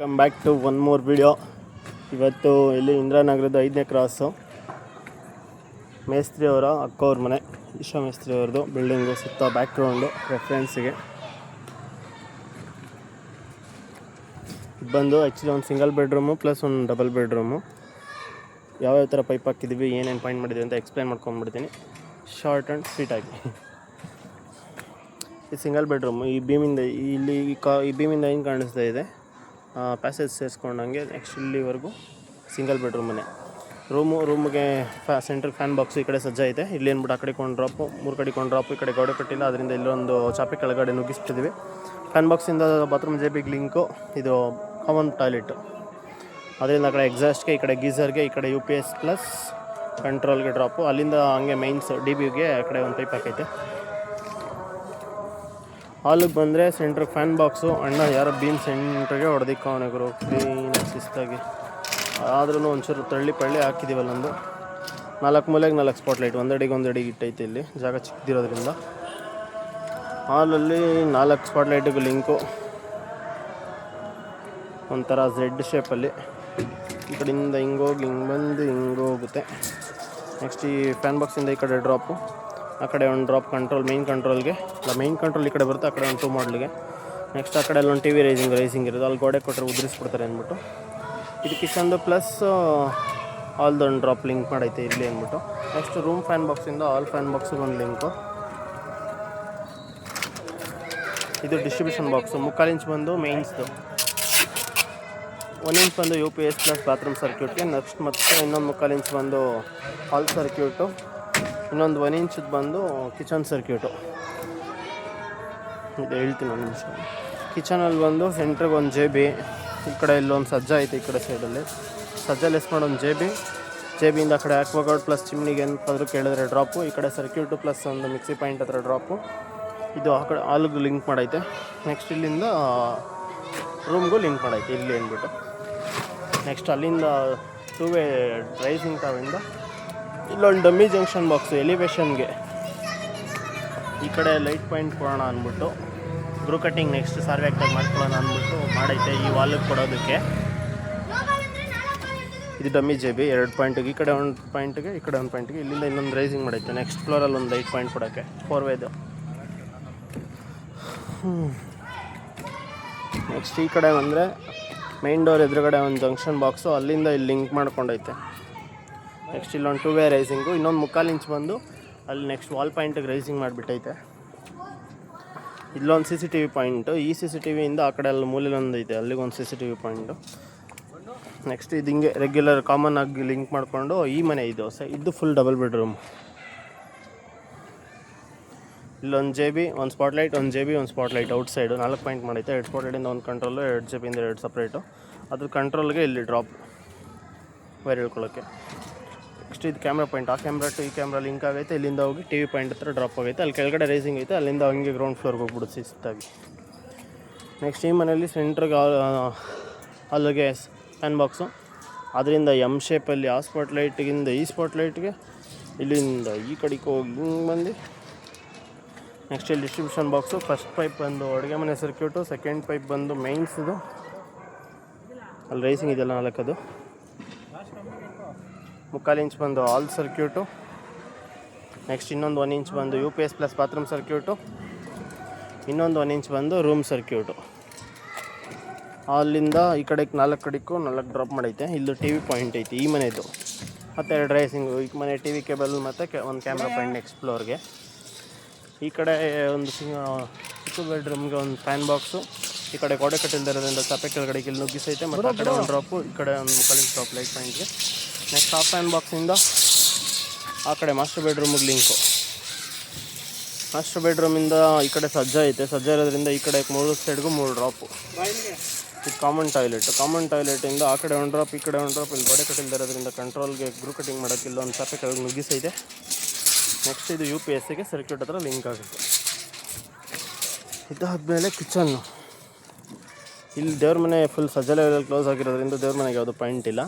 Come back to one more video. ಇವತ್ತು ಇಲ್ಲಿ ಇಂದಿರಾನಗರದ 5ನೇ ಕ್ರಾಸು ಮೇಸ್ತ್ರಿ ಅವರ ಅಕ್ಕವ್ರ ಮನೆ, ಈಶಾ ಮೇಸ್ತ್ರಿ ಅವ್ರದ್ದು ಬಿಲ್ಡಿಂಗು. ಸುತ್ತ ಬ್ಯಾಕ್ ಗ್ರೌಂಡು ರೆಫರೆನ್ಸಿಗೆ ಬಂದು ಆ್ಯಕ್ಚುಲಿ ಒಂದು ಸಿಂಗಲ್ ಬೆಡ್ರೂಮು ಪ್ಲಸ್ ಒಂದು ಡಬಲ್ ಬೆಡ್ರೂಮು. ಯಾವ್ಯಾವ ಥರ ಪೈಪ್ ಹಾಕಿದ್ದೀವಿ, ಏನೇನು ಪಾಯಿಂಟ್ ಮಾಡಿದ್ದೀವಿ ಅಂತ ಎಕ್ಸ್ಪ್ಲೈನ್ ಮಾಡ್ಕೊಂಡ್ಬಿಡ್ತೀನಿ ಶಾರ್ಟ್ ಆ್ಯಂಡ್ ಸ್ವೀಟಾಗಿ. ಈ ಸಿಂಗಲ್ ಬೆಡ್ರೂಮು ಈ ಬೀಮಿಂದ ಇಲ್ಲಿ ಈ ಬೀಮಿಂದ ಏನು ಕಾಣಿಸ್ತಾ ಇದೆ, ಪ್ಯಾಸೇಜ್ ಸೇರಿಸ್ಕೊಂಡಂಗೆ ನೆಕ್ಸ್ಟ್ ಇಲ್ಲಿವರೆಗೂ ಸಿಂಗಲ್ ಬೆಡ್ರೂಮ್ ಮನೆ. ರೂಮ್ಗೆ ಸೆಂಟ್ರಲ್ ಫ್ಯಾನ್ ಬಾಕ್ಸು ಈ ಕಡೆ ಸಜ್ಜೈತೆ. ಇಲ್ಲಿ ಏನ್ಬಿಟ್ಟು ಆ ಕಡೆ ಕೊಂಡು ಡ್ರಾಪು, 3 ಕಡೆ ಕೊಂಡು ಡ್ರಾಪು, ಈ ಕಡೆ ಗೋಡೆ ಕಟ್ಟಿಲ್ಲ, ಅದರಿಂದ ಇಲ್ಲೊಂದು ಚಾಪೆ ಕೆಳಗಡೆ ನುಗ್ಗಿಸ್ತಿದ್ದೀವಿ. ಫ್ಯಾನ್ ಬಾಕ್ಸಿಂದ ಬಾತ್ರೂಮ್ ಜೆಬಿಗೆ ಲಿಂಕು, ಇದು ಕಾಮನ್ ಟಾಯ್ಲೆಟು. ಅದರಿಂದ ಆ ಕಡೆ ಎಕ್ಸಾಸ್ಟ್ಗೆ, ಈ ಕಡೆ ಗೀಝರ್ಗೆ, ಈ ಕಡೆ UPS ಪ್ಲಸ್ ಕಂಟ್ರೋಲ್ಗೆ ಡ್ರಾಪು. ಅಲ್ಲಿಂದ ಹಂಗೆ ಮೈನ್ಸ್ DBಗೆ ಆ ಕಡೆ ಒಂದು ಪೈಪ್ ಹಾಕೈತೆ. ಹಾಲಿಗೆ ಬಂದರೆ ಸೆಂಟ್ರಿಗೆ ಫ್ಯಾನ್ ಬಾಕ್ಸು. ಅಣ್ಣ ಯಾರೋ ಬೀಮ್ ಸೆಂಟ್ರಿಗೆ ಹೊಡೆದಿಕ್ಕವನೆ ಗುರು, ಕ್ಲೀನಾಗಿ ಶಿಸ್ತಾಗಿ. ಆದ್ರೂ ಒಂಚೂರು ತಳ್ಳಿ ಪಳ್ಳಿ ಹಾಕಿದ್ದೀವಲ್ಲ, ಒಂದು 4 ಮೂಲೆಗೆ 4 ಸ್ಪಾಟ್ಲೈಟ್, ಒಂದಡಿಗೆ ಇಟ್ಟೈತೆ. ಇಲ್ಲಿ ಜಾಗ ಚಿಕ್ಕದಿರೋದ್ರಿಂದ ಹಾಲಲ್ಲಿ 4 ಸ್ಪಾಟ್ಲೈಟಿಗೆ ಲಿಂಕು, ಒಂಥರ Z ಶೇಪಲ್ಲಿ. ಈ ಕಡೆಯಿಂದ ಹಿಂಗೋಗಿ ಹಿಂಗೆ ಬಂದು ಹಿಂಗೋಗುತ್ತೆ. ನೆಕ್ಸ್ಟ್ ಈ ಫ್ಯಾನ್ ಬಾಕ್ಸಿಂದ ಈ ಕಡೆ ಡ್ರಾಪು, ಆ ಕಡೆ ಒಂದು ಡ್ರಾಪ್ ಕಂಟ್ರೋಲ್, ಮೇಯ್ನ್ ಕಂಟ್ರೋಲ್ಗೆ. ಇಲ್ಲ, ಮೇಯ್ನ್ ಕಂಟ್ರೋಲ್ ಈ ಕಡೆ ಬರುತ್ತೆ, ಆ ಕಡೆ ಒಂದು 2 ಮಾಡಲ್ಗೆ. ನೆಕ್ಸ್ಟ್ ಆ ಕಡೆ ಒಂದು TV ರೈಸಿಂಗ್ ಇರೋದು, ಅಲ್ಲಿ ಗೋಡೆ ಕೊಟ್ಟರೆ ಉದುರಿಸ್ಬಿಡ್ತಾರೆ ಅಂದ್ಬಿಟ್ಟು. ಇದು ಕಿಚನ್ದು ಪ್ಲಸ್ ಆಲ್ದೊಂದು ಡ್ರಾಪ್ ಲಿಂಕ್ ಮಾಡೈತೆ ಇಲ್ಲಿ ಅಂದ್ಬಿಟ್ಟು. ನೆಕ್ಸ್ಟ್ ರೂಮ್ ಫ್ಯಾನ್ ಬಾಕ್ಸಿಂದ ಆಲ್ ಫ್ಯಾನ್ ಬಾಕ್ಸಿಗೆ ಒಂದು ಲಿಂಕು. ಇದು ಡಿಸ್ಟ್ರಿಬ್ಯೂಷನ್ ಬಾಕ್ಸು. 3/4 ಇಂಚ್ ಬಂದು ಮೇಯ್ನ್ಸ್ದು, 1 ಇಂಚ್ ಬಂದು UPS ಪ್ಲಸ್ ಬಾತ್ರೂಮ್ ಸರ್ಕ್ಯೂಟ್ಗೆ. ನೆಕ್ಸ್ಟ್ ಮತ್ತೆ ಇನ್ನೊಂದು 3/4 ಇಂಚ್ ಬಂದು ಹಾಲ್ ಸರ್ಕ್ಯೂಟು, ಇನ್ನೊಂದು 1 ಇಂಚದ್ದು ಬಂದು ಕಿಚನ್ ಸರ್ಕ್ಯೂಟು. ಇದು ಹೇಳ್ತೀನಿ ಒಂದು ನಿಮಿಷ. ಕಿಚನಲ್ಲಿ ಬಂದು ಸೆಂಟ್ರಿಗೆ ಒಂದು JB, ಈ ಕಡೆ ಇಲ್ಲೊಂದು ಸಜ್ಜ ಐತೆ, ಈ ಕಡೆ ಸೈಡಲ್ಲಿ ಸಜ್ಜ ಲೆಸ್ ಮಾಡೋ ಒಂದು JBಯಿಂದ ಆ ಕಡೆ ಆಕ್ವಾಗಾರ್ಡ್ ಪ್ಲಸ್ ಚಿಮ್ನಿಗೆ ಏನಾದರೂ ಕೇಳಿದ್ರೆ ಡ್ರಾಪು, ಈ ಕಡೆ ಸರ್ಕ್ಯೂಟು ಪ್ಲಸ್ ಒಂದು ಮಿಕ್ಸಿ ಪಾಯಿಂಟ್ ಹತ್ರ ಡ್ರಾಪು. ಇದು ಆ ಕಡೆ ಹಾಲ್ಗೆ ಲಿಂಕ್ ಮಾಡೈತೆ. ನೆಕ್ಸ್ಟ್ ಇಲ್ಲಿಂದ ರೂಮ್ಗೂ ಲಿಂಕ್ ಮಾಡೈತೆ ಇಲ್ಲಿ ಅಂದ್ಬಿಟ್ಟು. ನೆಕ್ಸ್ಟ್ ಅಲ್ಲಿಂದ 2 ವೇ ರೈಸಿಂಗ್ ಟಾವಿಂದ ಇಲ್ಲೊಂದು ಡಮ್ಮಿ ಜಂಕ್ಷನ್ ಬಾಕ್ಸು ಎಲಿವೇಷನ್ಗೆ. ಈ ಕಡೆ ಲೈಟ್ ಪಾಯಿಂಟ್ ಕೊಡೋಣ ಅಂದ್ಬಿಟ್ಟು, ಗ್ರೂ ಕಟ್ಟಿಂಗ್ ನೆಕ್ಸ್ಟ್ ಸಾರ್ವೆ ಆಗ್ತಾಗ ಮಾಡ್ಕೊಳ್ಳೋಣ ಅಂದ್ಬಿಟ್ಟು ಮಾಡೈತೆ ಈ ವಾಲಿಗೆ ಕೊಡೋದಕ್ಕೆ. ಇದು ಡಮ್ಮಿ JB 2 ಪಾಯಿಂಟಿಗೆ, ಈ ಕಡೆ 1 ಪಾಯಿಂಟಿಗೆ, ಈ ಕಡೆ 1 ಪಾಯಿಂಟಿಗೆ. ಇಲ್ಲಿಂದ ಇನ್ನೊಂದು ರೈಸಿಂಗ್ ಮಾಡೈತೆ. ನೆಕ್ಸ್ಟ್ ಫ್ಲೋರಲ್ಲಿ ಒಂದು ಲೈಟ್ ಪಾಯಿಂಟ್ ಕೊಡೋಕ್ಕೆ 4 ವೇದು. ನೆಕ್ಸ್ಟ್ ಈ ಕಡೆ ಬಂದರೆ ಮೇನ್ ಡೋರ್ ಎದುರುಗಡೆ ಒಂದು ಜಂಕ್ಷನ್ ಬಾಕ್ಸು, ಅಲ್ಲಿಂದ ಇಲ್ಲಿ ಲಿಂಕ್ ಮಾಡ್ಕೊಂಡೈತೆ. ನೆಕ್ಸ್ಟ್ ಇಲ್ಲೊಂದು 2 ವೇ ರೈಸಿಂಗು, ಇನ್ನೊಂದು 3/4 ಇಂಚ್ ಬಂದು ಅಲ್ಲಿ ನೆಕ್ಸ್ಟ್ ವಾಲ್ ಪಾಯಿಂಟಿಗೆ ರೈಸಿಂಗ್ ಮಾಡಿಬಿಟ್ಟೈತೆ. ಇಲ್ಲೊಂದು CCTV ಪಾಯಿಂಟು, ಈ CCTVಯಿಂದ ಆ ಕಡೆ ಅಲ್ಲಿ ಮೂಲೆಯಲ್ಲೊಂದು ಐತೆ, ಅಲ್ಲಿಗೊಂದು CCTV ಪಾಯಿಂಟು. ನೆಕ್ಸ್ಟ್ ಇದು ಹಿಂಗೆ ರೆಗ್ಯುಲರ್ ಕಾಮನ್ ಆಗಿ ಲಿಂಕ್ ಮಾಡಿಕೊಂಡು ಈ ಮನೆ ಇದು ಫುಲ್ ಡಬಲ್ ಬೆಡ್ರೂಮ್. ಇಲ್ಲೊಂದು JB, ಒಂದು ಸ್ಪಾಟ್ಲೈಟ್, ಒಂದು JB, ಒಂದು ಸ್ಪಾಟ್ಲೈಟ್ ಔಟ್ಸೈಡು 4 ಪಾಯಿಂಟ್ ಮಾಡೈತೆ. 2 ಸ್ಪಾಟ್ಲೈಟಿಂದ ಒಂದು ಕಂಟ್ರೋಲು, 2 JBಯಿಂದ 2 ಸಪ್ರೇಟು. ಅದ್ರ ಕಂಟ್ರೋಲ್ಗೆ ಇಲ್ಲಿ ಡ್ರಾಪ್ ವೈರ್ ಹೇಳ್ಕೊಳ್ಳೋಕ್ಕೆ. ನೆಕ್ಸ್ಟ್ ಇದು ಕ್ಯಾಮ್ರಾ ಪಾಯಿಂಟ್, ಆ ಕ್ಯಾಮ್ರಾ ಟು ಈ ಕ್ಯಾಮ್ರಾ ಲಿಂಕ್ ಆಗೈತೆ. ಇಲ್ಲಿಂದ ಹೋಗಿ TV ಪಾಯಿಂಟ್ ಹತ್ರ ಡ್ರಾಪ್ ಆಗೈತೆ. ಅಲ್ಲಿ ಕೆಳಗಡೆ ರೈಸಿಂಗ್ ಐತೆ, ಅಲ್ಲಿಂದ ಹಂಗೆ ಗ್ರೌಂಡ್ ಫ್ಲೋರ್ಗೆ ಹೋಗ್ಬಿಡುತ್ತೆ ಶಿಸ್ತಾಗಿ. ನೆಕ್ಸ್ಟ್ ಈ ಮನೆಯಲ್ಲಿ ಸೆಂಟ್ರಿಗೆ ಅಲ್ಲಿಗೆ ಫ್ಯಾನ್ ಬಾಕ್ಸು, ಅದರಿಂದ M ಶೇಪಲ್ಲಿ ಆ ಸ್ಪಾಟ್ಲೈಟಿಗಿಂದ ಈ ಸ್ಪಾಟ್ಲೈಟ್ಗೆ, ಇಲ್ಲಿಂದ ಈ ಕಡೆಗೆ ಹೋಗಿ ಹಿಂಗೆ ಬಂದು ನೆಕ್ಸ್ಟ್ ಇಲ್ಲಿ ಡಿಸ್ಟ್ರಿಬ್ಯೂಷನ್ ಬಾಕ್ಸು. ಫಸ್ಟ್ ಪೈಪ್ ಬಂದು ಅಡುಗೆ ಮನೆ ಸರ್ಕ್ಯೂಟು, ಸೆಕೆಂಡ್ ಪೈಪ್ ಬಂದು ಮೇನ್ಸ್ದು, ಅಲ್ಲಿ ರೈಸಿಂಗ್ ಇದೆಲ್ಲ 4ಅದು. 3/4 ಇಂಚ್ ಬಂದು ಹಾಲ್ ಸರ್ಕ್ಯೂಟು. ನೆಕ್ಸ್ಟ್ ಇನ್ನೊಂದು 1 ಇಂಚ್ ಬಂದು UPS ಪ್ಲಸ್ ಬಾತ್ರೂಮ್ ಸರ್ಕ್ಯೂಟು, ಇನ್ನೊಂದು 1 ಇಂಚ್ ಬಂದು ರೂಮ್ ಸರ್ಕ್ಯೂಟು. ಅಲ್ಲಿಂದ ಈ ಕಡೆಗೆ 4 ಕಡೆಗೂ 4 ಡ್ರಾಪ್ ಮಾಡೈತೆ. ಇಲ್ಲೂ TV ಪಾಯಿಂಟ್ ಐತಿ ಈ ಮನೆಯದು, ಮತ್ತು 2 ರೈಸಿಂಗು. ಈ ಮನೆ TV ಕೇಬಲ್ ಮತ್ತು ಒಂದು ಕ್ಯಾಮ್ರಾ ಪಾಯಿಂಟ್ ನೆಕ್ಸ್ಟ್ ಫ್ಲೋರ್ಗೆ. ಈ ಕಡೆ ಒಂದು ಚಿಕ್ಕ ಬೆಡ್ರೂಮ್ಗೆ ಒಂದು ಫ್ಯಾನ್ ಬಾಕ್ಸು, ಈ ಕಡೆ ಗೋಡೆ ಕಟ್ಟಿಲ್ದಿರೋದ್ರಿಂದ ಚಾಪೆ ಕೆಳಗಡೆಗೆ ಇಲ್ಲಿ ನುಗ್ಗಿಸೈತೆ. ಮತ್ತು ಆ ಕಡೆ ಒಂದು ಡ್ರಾಪು, ಈ ಕಡೆ ಒಂದು 3/4 ಇಂಚ್ ಡ್ರಾಪ್ ಲೈಟ್ ಪಾಯಿಂಟ್ಗೆ. ನೆಕ್ಸ್ಟ್ ಆ ಫ್ಯಾನ್ ಬಾಕ್ಸಿಂದ ಆ ಕಡೆ ಮಾಸ್ಟರ್ ಬೆಡ್ರೂಮಿಗೆ ಲಿಂಕು. ಮಾಸ್ಟರ್ ಬೆಡ್ರೂಮಿಂದ ಈ ಕಡೆ ಸಜ್ಜ ಐತೆ, ಸಜ್ಜ ಇರೋದ್ರಿಂದ ಈ ಕಡೆ 3 ಸೈಡ್ಗೂ 3 ಡ್ರಾಪು. ಇದು ಕಾಮನ್ ಟಾಯ್ಲೆಟಿಂದ ಆ ಕಡೆ 1 ಡ್ರಾಪ್, ಈ ಕಡೆ 1 ಡ್ರಾಪ್. ಇಲ್ಲಿ ಗೋಡೆ ಕಟ್ಟಿಲ್ದಿರೋದ್ರಿಂದ ಕಂಟ್ರೋಲ್ಗೆ ಗ್ರೂ ಕಟ್ಟಿಂಗ್ ಮಾಡೋಕ್ಕೆ ಇಲ್ಲೊಂದು ಚಾಪೆ ಕೆಳಗೆ ನುಗ್ಗಿಸೈತೆ. ನೆಕ್ಸ್ಟ್ ಇದು UPSಗೆ ಸರ್ಕ್ಯೂಟ್ ಹತ್ರ ಲಿಂಕ್ ಆಗುತ್ತೆ. ಇದಾದಮೇಲೆ ಕಿಚನ್ನು. ಇಲ್ಲಿ ದೇವ್ರ ಮನೆ ಫುಲ್ ಸಜ್ಜ ಲೆವೆಲಲ್ಲಿ ಕ್ಲೋಸ್ ಆಗಿರೋದ್ರಿಂದ ದೇವ್ರ ಮನೆಗೆ ಯಾವುದು ಪಾಯಿಂಟ್ ಇಲ್ಲ.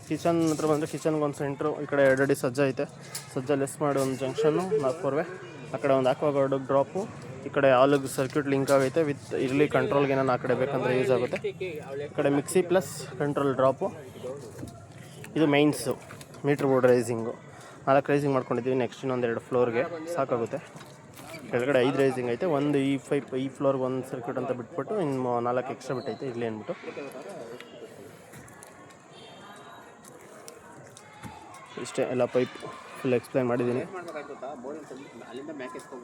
ಕಿಚನ್ ಹತ್ರ ಬಂದರೆ ಕಿಚನ್ಗೆ ಒಂದು ಸೆಂಟ್ರು, ಈ ಕಡೆ 2 ಅಡಿ ಸಜ್ಜ ಐತೆ. ಸಜ್ಜ ಲೆಸ್ ಮಾಡಿ ಒಂದು ಜಂಕ್ಷನ್ನು 4 ವೇ, ಆ ಕಡೆ ಒಂದು ಆಕ್ವಾಗಾರ್ಡ್ ಡ್ರಾಪು, ಈ ಕಡೆ ಆಲಿಗೆ ಸರ್ಕ್ಯೂಟ್ ಲಿಂಕ್ ಆಗೈತೆ ವಿತ್ ಇಲ್ಲಿ ಕಂಟ್ರೋಲ್ಗೆ ಏನಾರು ಆ ಕಡೆ ಬೇಕಂದ್ರೆ ಯೂಸ್ ಆಗುತ್ತೆ. ಈ ಕಡೆ ಮಿಕ್ಸಿ ಪ್ಲಸ್ ಕಂಟ್ರೋಲ್ ಡ್ರಾಪು. ಇದು ಮೈನ್ಸು ಮೀಟ್ರ್ ಬೋರ್ಡ್ ರೈಸಿಂಗು 4 ರೈಸಿಂಗ್ ಮಾಡ್ಕೊಂಡಿದ್ದೀವಿ. ನೆಕ್ಸ್ಟ್ ಇನ್ನೊಂದು 2 ಫ್ಲೋರ್ಗೆ ಸಾಕಾಗುತ್ತೆ. ಕೆಳಗಡೆ 5 ರೈಸಿಂಗ್ ಐತೆ. ಒಂದು ಈ ಫ್ಲೋರ್ಗೆ ಒಂದು ಸರ್ಕ್ಯೂಟ್ ಅಂತ ಬಿಟ್ಬಿಟ್ಟು ಇನ್ನು 4 ಎಕ್ಸ್ಟ್ರಾ ಬಿಟ್ಟೈತೆ ಇರಲಿ ಅಂದ್ಬಿಟ್ಟು. ಇಷ್ಟೇ ಎಲ್ಲ ಪೈಪ್ ಫುಲ್ ಎಕ್ಸ್ಪ್ಲೈನ್ ಮಾಡಿದ್ದೀನಿ.